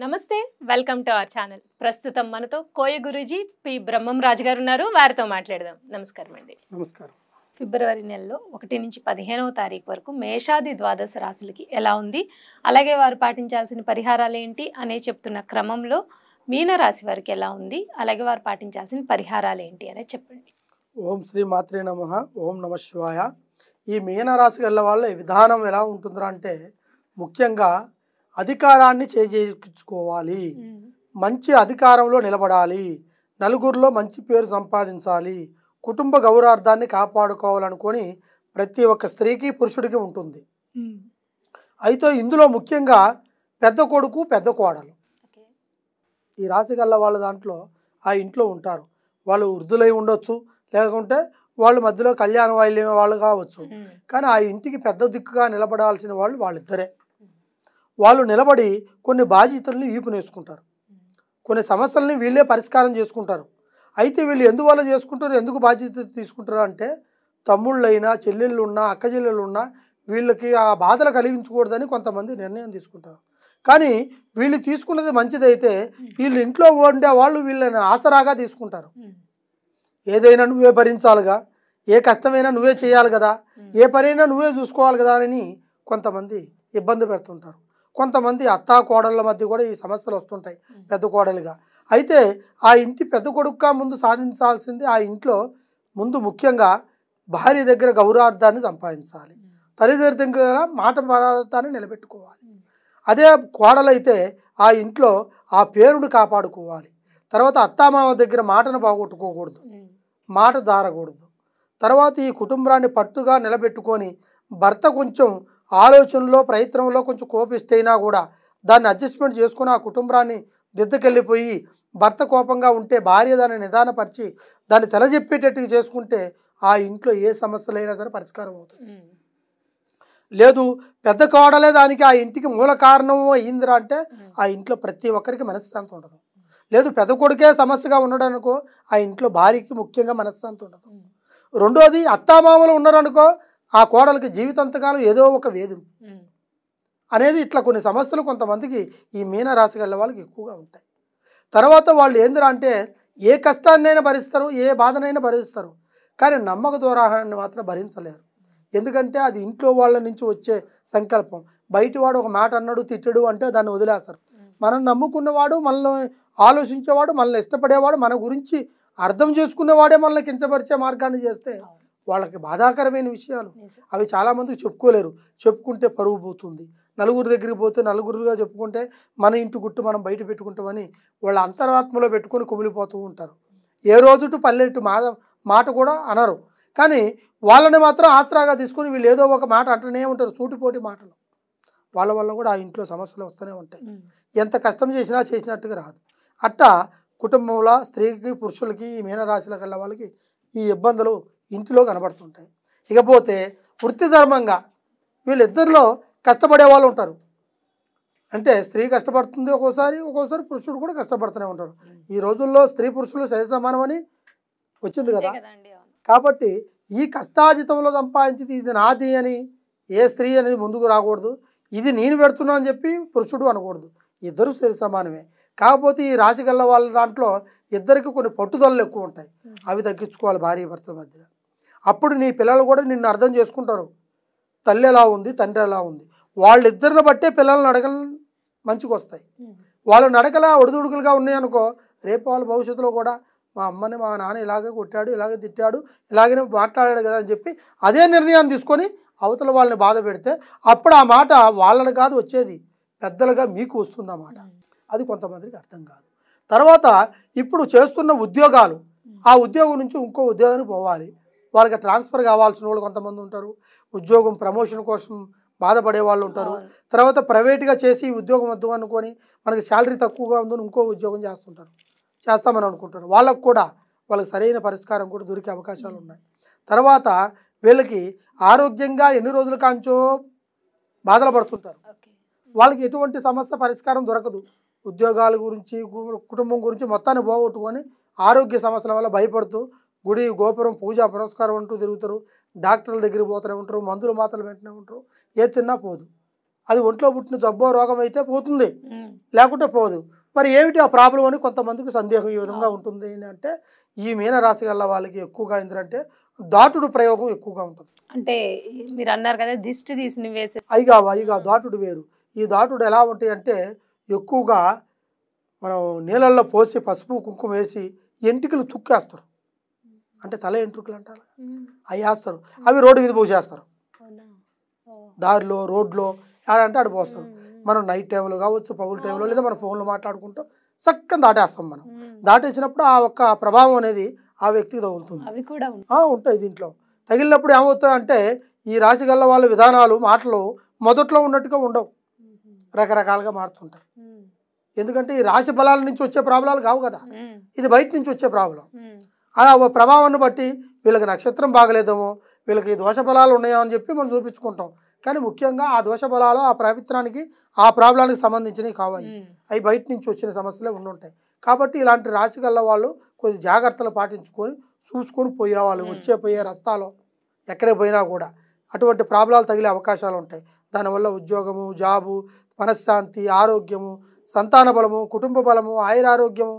నమస్తే welcome to our channel. ప్రస్తుతం మనతో కోయ గురూజీ పి బ్రహ్మం రాజు గారు ఉన్నారు. వారితో మాట్లాడదాం. నమస్కారం అండి. నమస్కారం. ఫిబ్రవరి నెలలో 1 నుంచి 15వ తారీఖు వరకు మేషాది ద్వాదశ రాశులకి ఎలా ఉంది, అలాగే వారు పాటించాల్సిన పరిహారాలు ఏంటి అనే చెప్తున్న క్రమంలో మీనరాశి వారికి ఎలా ఉంది, అలాగే వారు పాటించాల్సిన పరిహారాలు ఏంటి అనేది చెప్పండి. ఓం శ్రీ మాత్రే నమః. ఓం నమ శివాయ. ఈ మీనరాశి గల వాళ్ళ విధానం ఎలా ఉంటుందిరా అంటే, ముఖ్యంగా అధికారాన్ని చేజిక్కించుకోవాలి, మంచి అధికారంలో నిలబడాలి, నలుగురిలో మంచి పేరు సంపాదించాలి, కుటుంబ గౌరవార్థాన్ని కాపాడుకోవాలనుకొని ప్రతి ఒక్క స్త్రీకి పురుషుడికి ఉంటుంది. అయితే ఇందులో ముఖ్యంగా పెద్ద కొడుకు పెద్ద కోడలు ఈ రాశి గల్ల వాళ్ళ దాంట్లో ఆ ఇంట్లో ఉంటారు. వాళ్ళు వృద్ధులై ఉండొచ్చు, లేకుంటే వాళ్ళు మధ్యలో కళ్యాణ వైల్యం వాళ్ళు కావచ్చు. కానీ ఆ ఇంటికి పెద్ద దిక్కుగా నిలబడాల్సిన వాళ్ళు వాళ్ళిద్దరే. వాళ్ళు నిలబడి కొన్ని బాధ్యతల్ని ఈపునేసుకుంటారు, కొన్ని సమస్యల్ని వీళ్ళే పరిష్కారం చేసుకుంటారు. అయితే వీళ్ళు ఎందువల్ల చేసుకుంటారు, ఎందుకు బాధ్యత తీసుకుంటారు అంటే, తమ్ముళ్ళైనా చెల్లెళ్ళు ఉన్నా అక్క చెల్లెళ్ళు ఉన్నా వీళ్ళకి ఆ బాధలు కలిగించకూడదని కొంతమంది నిర్ణయం తీసుకుంటారు. కానీ వీళ్ళు తీసుకున్నది మంచిదైతే వీళ్ళు ఇంట్లో ఉండే వాళ్ళు వీళ్ళని ఆసరాగా తీసుకుంటారు. ఏదైనా నువ్వే భరించాలిగా, ఏ కష్టమైనా నువ్వే చేయాలి కదా, ఏ పనైనా నువ్వే చూసుకోవాలి కదా అని కొంతమంది ఇబ్బంది పెడుతుంటారు. కొంతమంది అత్తా కోడళ్ళ మధ్య కూడా ఈ సమస్యలు వస్తుంటాయి పెద్ద కోడలుగా. అయితే ఆ ఇంటి పెద్ద కొడుకుగా ముందు సాధించాల్సింది ఆ ఇంట్లో ముందు ముఖ్యంగా భార్య దగ్గర గౌరవార్థాన్ని సంపాదించాలి, తల్లిదండ్రుల దగ్గర మాట పదార్థాన్ని నిలబెట్టుకోవాలి. అదే కోడలైతే ఆ ఇంట్లో ఆ పేరును కాపాడుకోవాలి. తర్వాత అత్తామామ దగ్గర మాటను పోగొట్టుకోకూడదు, మాట జారకూడదు. తర్వాత ఈ కుటుంబాన్ని పట్టుగా నిలబెట్టుకొని భర్త కొంచెం ఆలోచనలో ప్రయత్నంలో కొంచెం కోపిస్తైనా కూడా దాన్ని అడ్జస్ట్మెంట్ చేసుకుని ఆ కుటుంబాన్ని దిద్దకెళ్ళిపోయి, భర్త కోపంగా ఉంటే భార్య దాన్ని నిదానపరిచి దాన్ని తెలజెప్పేటట్టుగా చేసుకుంటే ఆ ఇంట్లో ఏ సమస్యలైనా సరే పరిష్కారం అవుతుంది. లేదు పెద్ద కోడలే దానికి ఆ ఇంటికి మూల కారణం అయ్యిందిరా అంటే ఆ ఇంట్లో ప్రతి ఒక్కరికి మనశ్శాంతి ఉండదు. లేదు పెద్ద కొడుకే సమస్యగా ఉండడనుకో ఆ ఇంట్లో భార్యకి ముఖ్యంగా మనశ్శాంతి ఉండదు. రెండోది అత్తామామలు ఉన్నారనుకో ఆ కోడలికి జీవితాంతకాలం ఏదో ఒక వేధింపు అనేది, ఇట్లా కొన్ని సమస్యలు కొంతమందికి ఈ మీనరాశి గల వాళ్ళకి ఎక్కువగా ఉంటాయి. తర్వాత వాళ్ళు ఏందిరా అంటే ఏ కష్టాన్నైనా భరిస్తారు, ఏ బాధనైనా భరిస్తారు, కానీ నమ్మక దూరాన్ని మాత్రం భరించలేరు. ఎందుకంటే అది ఇంట్లో వాళ్ళ నుంచి వచ్చే సంకల్పం. బయటివాడు ఒక మాట అన్నాడు తిట్టడు అంటే దాన్ని వదిలేస్తారు. మనం నమ్ముకున్నవాడు, మనల్ని ఆలోచించేవాడు, మనల్ని ఇష్టపడేవాడు, మన గురించి అర్థం చేసుకునేవాడే మనల్ని కించపరిచే మార్గాన్ని చేస్తే వాళ్ళకి బాధాకరమైన విషయాలు అవి చాలామందికి చెప్పుకోలేరు. చెప్పుకుంటే పరువు పోతుంది, నలుగురి దగ్గరికి పోతే నలుగురుగా చెప్పుకుంటే మన ఇంటి గుట్టు మనం బయట పెట్టుకుంటామని వాళ్ళ అంతరాత్మలో పెట్టుకొని కుమిలిపోతూ ఉంటారు. ఏ రోజుటు పల్లెట్టు మాట కూడా అనరు, కానీ వాళ్ళని మాత్రం ఆసరాగా తీసుకుని వీళ్ళు ఏదో ఒక మాట అంటూనే ఉంటారు, సూటిపోటి మాటలు. వాళ్ళ వల్ల కూడా ఆ ఇంట్లో సమస్యలు వస్తూనే ఉంటాయి. ఎంత కష్టం చేసినా చేసినట్టుగా రాదు. అట్టా కుటుంబంలో స్త్రీకి పురుషులకి ఈ మీనరాశుల కల్లా వాళ్ళకి ఈ ఇబ్బందులు ఇంటిలో కనబడుతుంటాయి. ఇకపోతే వృత్తి ధర్మంగా వీళ్ళిద్దరిలో కష్టపడే వాళ్ళు ఉంటారు. అంటే స్త్రీ కష్టపడుతుంది ఒక్కోసారి పురుషుడు కూడా కష్టపడుతూనే ఉంటారు. ఈ రోజుల్లో స్త్రీ పురుషులు సరి సమానమని వచ్చింది కదా. కాబట్టి ఈ కష్టాజితంలో సంపాదించింది ఇది నాది అని ఏ స్త్రీ అనేది ముందుకు రాకూడదు. ఇది నేను పెడుతున్నా అని చెప్పి పురుషుడు అనకూడదు. ఇద్దరు సరి సమానమే. కాకపోతే ఈ రాశి గల్ల వాళ్ళ దాంట్లో ఇద్దరికి కొన్ని పట్టుదలలు ఎక్కువ ఉంటాయి, అవి తగ్గించుకోవాలి భార్య భర్తల మధ్య. అప్పుడు నీ పిల్లలు కూడా నిన్ను అర్థం చేసుకుంటారు. తల్లి ఎలా ఉంది, తండ్రి ఎలా ఉంది, వాళ్ళిద్దరిని బట్టే పిల్లల నడకలు మంచిగా వస్తాయి. వాళ్ళ నడకలా ఒడిదుడుకులుగా ఉన్నాయనుకో రేపు వాళ్ళ భవిష్యత్తులో కూడా మా అమ్మని మా నాన్న ఇలాగే కొట్టాడు, ఇలాగే తిట్టాడు, ఇలాగనే మాట్లాడాడు కదా అని చెప్పి అదే నిర్ణయాన్ని తీసుకొని అవతల వాళ్ళని బాధ పెడితే అప్పుడు ఆ మాట వాళ్ళని కాదు వచ్చేది, పెద్దలుగా మీకు వస్తుంది ఆ మాట. అది కొంతమందికి అర్థం కాదు. తర్వాత ఇప్పుడు చేస్తున్న ఉద్యోగాలు, ఆ ఉద్యోగం నుంచి ఇంకో ఉద్యోగానికి పోవాలి, వాళ్ళకి ట్రాన్స్ఫర్ కావాల్సిన వాళ్ళు కొంతమంది ఉంటారు. ఉద్యోగం ప్రమోషన్ కోసం బాధపడే వాళ్ళు ఉంటారు. తర్వాత ప్రైవేట్గా చేసి ఉద్యోగం వద్దు అనుకొని మనకి శాలరీ తక్కువగా ఉందని ఇంకో ఉద్యోగం చేస్తామని అనుకుంటారు. వాళ్ళకు కూడా వాళ్ళకి సరైన పరిష్కారం కూడా దొరికే అవకాశాలు ఉన్నాయి. తర్వాత వీళ్ళకి ఆరోగ్యంగా ఎన్ని రోజుల కాంచో బాధలు పడుతుంటారు. వాళ్ళకి ఎటువంటి సమస్య పరిష్కారం దొరకదు. ఉద్యోగాల గురించి కుటుంబం గురించి మొత్తాన్ని పోగొట్టుకొని ఆరోగ్య సమస్యల వల్ల భయపడుతూ గుడి గోపురం పూజ పురస్కారం అంటూ తిరుగుతారు. డాక్టర్ల దగ్గరికి పోతూనే ఉంటారు, మందులు మాత్రలు వెంటనే ఉంటారు, ఏ తిన్నా పోదు. అది ఒంట్లో పుట్టిన జబ్బో రోగం అయితే పోతుంది, ఉమ్, లేకుంటే పోదు. మరి ఏమిటి ఆ ప్రాబ్లం అని కొంతమందికి సందేహం ఈ విధంగా ఉంటుంది. ఏంటంటే ఈ మీనరాశి గల వాళ్ళకి ఎక్కువగా ఏంటంటే దాటుడు ప్రయోగం ఎక్కువగా ఉంటుంది. అంటే మీరు అన్నారు కదా దిష్టి తీసి వేసే. అయిగా దాటుడు వేరు. ఈ దాటుడు ఎలా ఉంటాయి అంటే ఎక్కువగా మనం నీళ్ళల్లో పోసి పసుపు కుంకుమ వేసి ఎంటికలు తుక్కేస్తారు, అంటే తల ఎంట్రుకలు అంటారు, అవి వేస్తారు. అవి రోడ్డు మీద పోసేస్తారు, దారిలో రోడ్లో అంటే ఆడ పోస్తారు. మనం నైట్ టైంలో కావచ్చు, పగులు టైంలో, లేదా మన ఫోన్లో మాట్లాడుకుంటూ చక్కని దాటేస్తాం. మనం దాటేసినప్పుడు ఆ ఒక్క ప్రభావం అనేది ఆ వ్యక్తికి తగులుతుంది. అవి కూడా ఉంటాయి దీంట్లో. తగిలినప్పుడు ఏమవుతుందంటే ఈ రాశి గల్ల వాళ్ళ విధానాలు మాటలు మొదట్లో ఉన్నట్టుగా ఉండవు, రకరకాలుగా మారుతుంటాయి. ఎందుకంటే ఈ రాశి బలాల నుంచి వచ్చే ప్రాబ్లాలు కావు కదా, ఇది బయట నుంచి వచ్చే ప్రాబ్లం. ఆ ప్రభావాన్ని బట్టి వీళ్ళకి నక్షత్రం బాగలేదేమో, వీళ్ళకి దోష బలాలు ఉన్నాయో అని చెప్పి మనం చూపించుకుంటాం. కానీ ముఖ్యంగా ఆ దోష బలాలు ఆ ప్రవిత్రానికి ఆ ప్రాబ్లానికి సంబంధించినవి కావాలి, అవి బయట నుంచి వచ్చిన సమస్యలే ఉండుంటాయి. కాబట్టి ఇలాంటి రాశి గల్ల వాళ్ళు కొద్ది జాగ్రత్తలు పాటించుకొని చూసుకొని పోయేవాళ్ళు. పోయే రస్తాలో ఎక్కడికి పోయినా కూడా అటువంటి ప్రాబ్లాలు తగిలే అవకాశాలు ఉంటాయి. దానివల్ల ఉద్యోగము, జాబు, మనశ్శాంతి, ఆరోగ్యము, సంతాన బలము, కుటుంబ బలము, ఆయురారోగ్యము